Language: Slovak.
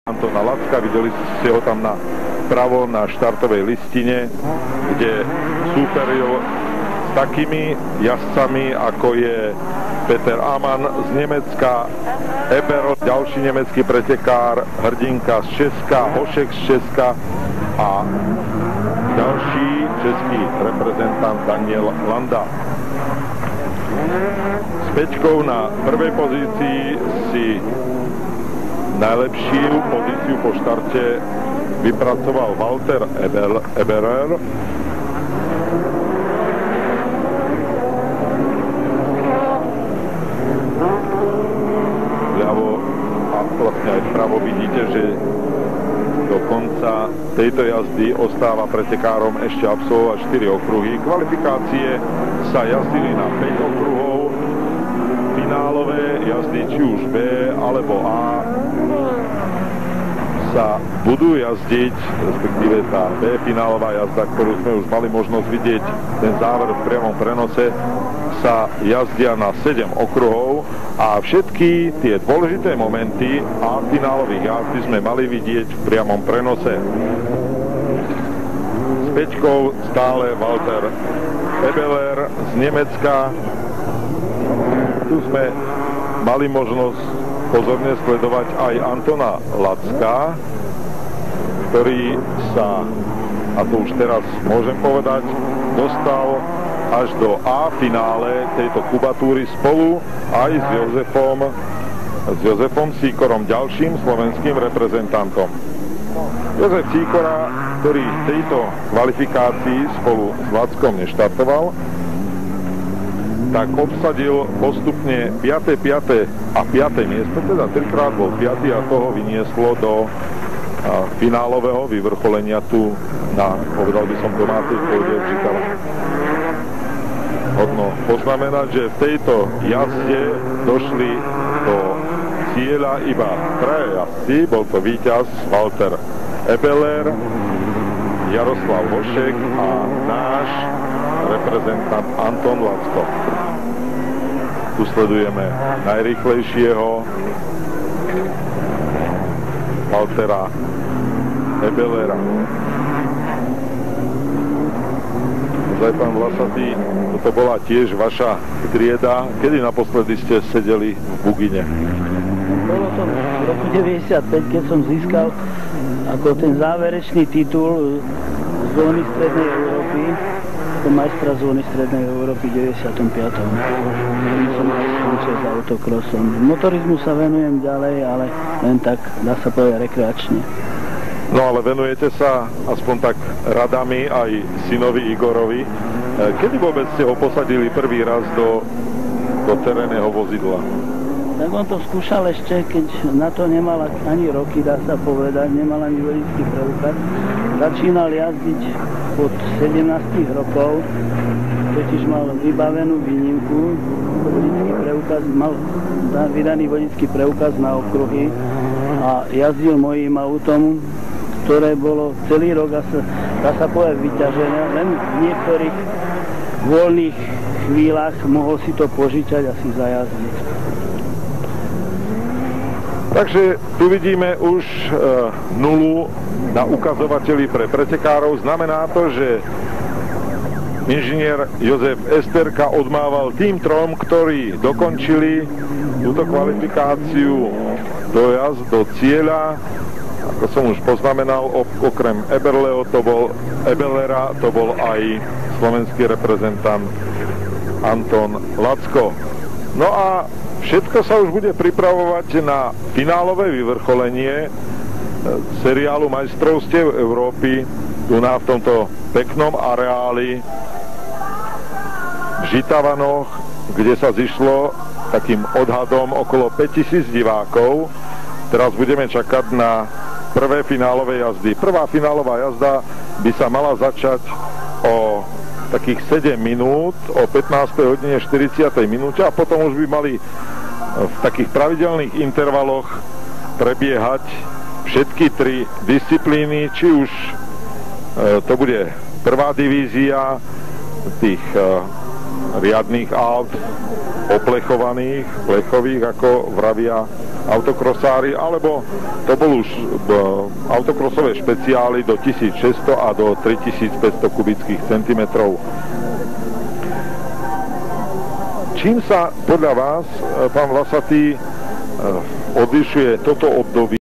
Antona Lacka. Videli ste ho tam pravo na štartovej listine, kde súperil s takými jazdcami, ako je Peter Amann z Nemecka, Eberl, ďalší nemecký pretekár, Hrdinka z Česka, Hošek z Česka a ďalší český reprezentant Daniel Landa. S Pečkou na prvej pozícii si najlepšiu pozíciu po štarte vypracoval Walter Eberer. Vľavo a vlastne aj vpravo vidíte, že do konca tejto jazdy ostáva pretekárom ešte absolvovať 4 okruhy. Kvalifikácie sa jazdili na 5 okruhov. Finálové jazdy, či už B alebo A, sa budú jazdiť, respektíve tá B finálová jazda, ktorú sme už mali možnosť vidieť, ten záver v priamom prenose, sa jazdia na 7 okruhov a všetky tie dôležité momenty a finálových jazdy sme mali vidieť v priamom prenose. S Pečkou stále Walter Ebeler z Nemecka. Tu sme mali možnosť pozorne sledovať aj Antona Lacka, ktorý sa, a to už teraz môžem povedať, dostal až do A finále tejto kubatúry spolu aj s Jozefom Sýkorom, ďalším slovenským reprezentantom. Jozef Sýkora, ktorý v tejto kvalifikácii spolu s Lackom neštartoval, tak obsadil postupne 5. a 5. miesto, teda tenkrát bol 5. a toho vynieslo do finálového vyvrcholenia tu na, povedal by som, domácej pôde v Žitave. Hodno poznamenať, že v tejto jazde došli do cieľa iba 3 jazdci. Bol to víťaz Walter Ebeler, Jaroslav Hošek a náš reprezentant Anton Lacko. Tu sledujeme najrýchlejšieho Waltera Ebelera. Zaj, pán Vlasatý, toto bola tiež vaša trieda. Kedy naposledy ste sedeli v Bugine? Bolo to v roku 95, keď som získal ako ten záverečný titul zóny Strednej Európy, ako majstra zóny Strednej Európy v 95. Som aj skončil s autokrosom. Motorizmu sa venujem ďalej, ale len tak, dá sa povedať, rekreačne. No ale venujete sa aspoň tak radami aj synovi Igorovi. Kedy vôbec ste ho posadili prvý raz do terénneho vozidla? Tak on to skúšal ešte, keď na to nemal ani roky, dá sa povedať, nemal ani vodičský preukaz. Začínal jazdiť od 17 rokov, totiž mal vybavenú výnimku, vodičský preukaz, mal vydaný vodičský preukaz na okruhy a jazdil mojím autom, ktoré bolo celý rok, dá sa povedať, vyťažené, len v niektorých voľných chvíľach mohol si to požičať a si zajazdiť. Takže tu vidíme už nulu na ukazovateli pre pretekárov. Znamená to, že inžinier Jozef Esterka odmával tým trom, ktorí dokončili túto kvalifikáciu dojazd do cieľa. Ako som už poznamenal, okrem Ebelera to bol aj slovenský reprezentant Anton Lacko. No a všetko sa už bude pripravovať na finálové vyvrcholenie seriálu majstrovstiev Európy tu v tomto peknom areáli v Žitavanoch, kde sa zišlo takým odhadom okolo 5000 divákov. Teraz budeme čakať na prvé finálové jazdy. Prvá finálová jazda by sa mala začať o takých 7 minút, o 15:40 minúte a potom už by mali v takých pravidelných intervaloch prebiehať všetky 3 disciplíny, či už to bude prvá divízia tých riadnych aut, oplechovaných, plechových, ako vravia autokrosári, alebo to bol už autokrosové špeciály do 1600 a do 3500 kubických centimetrov. Čím sa podľa vás, pán Vlasatý, odlišuje toto obdobie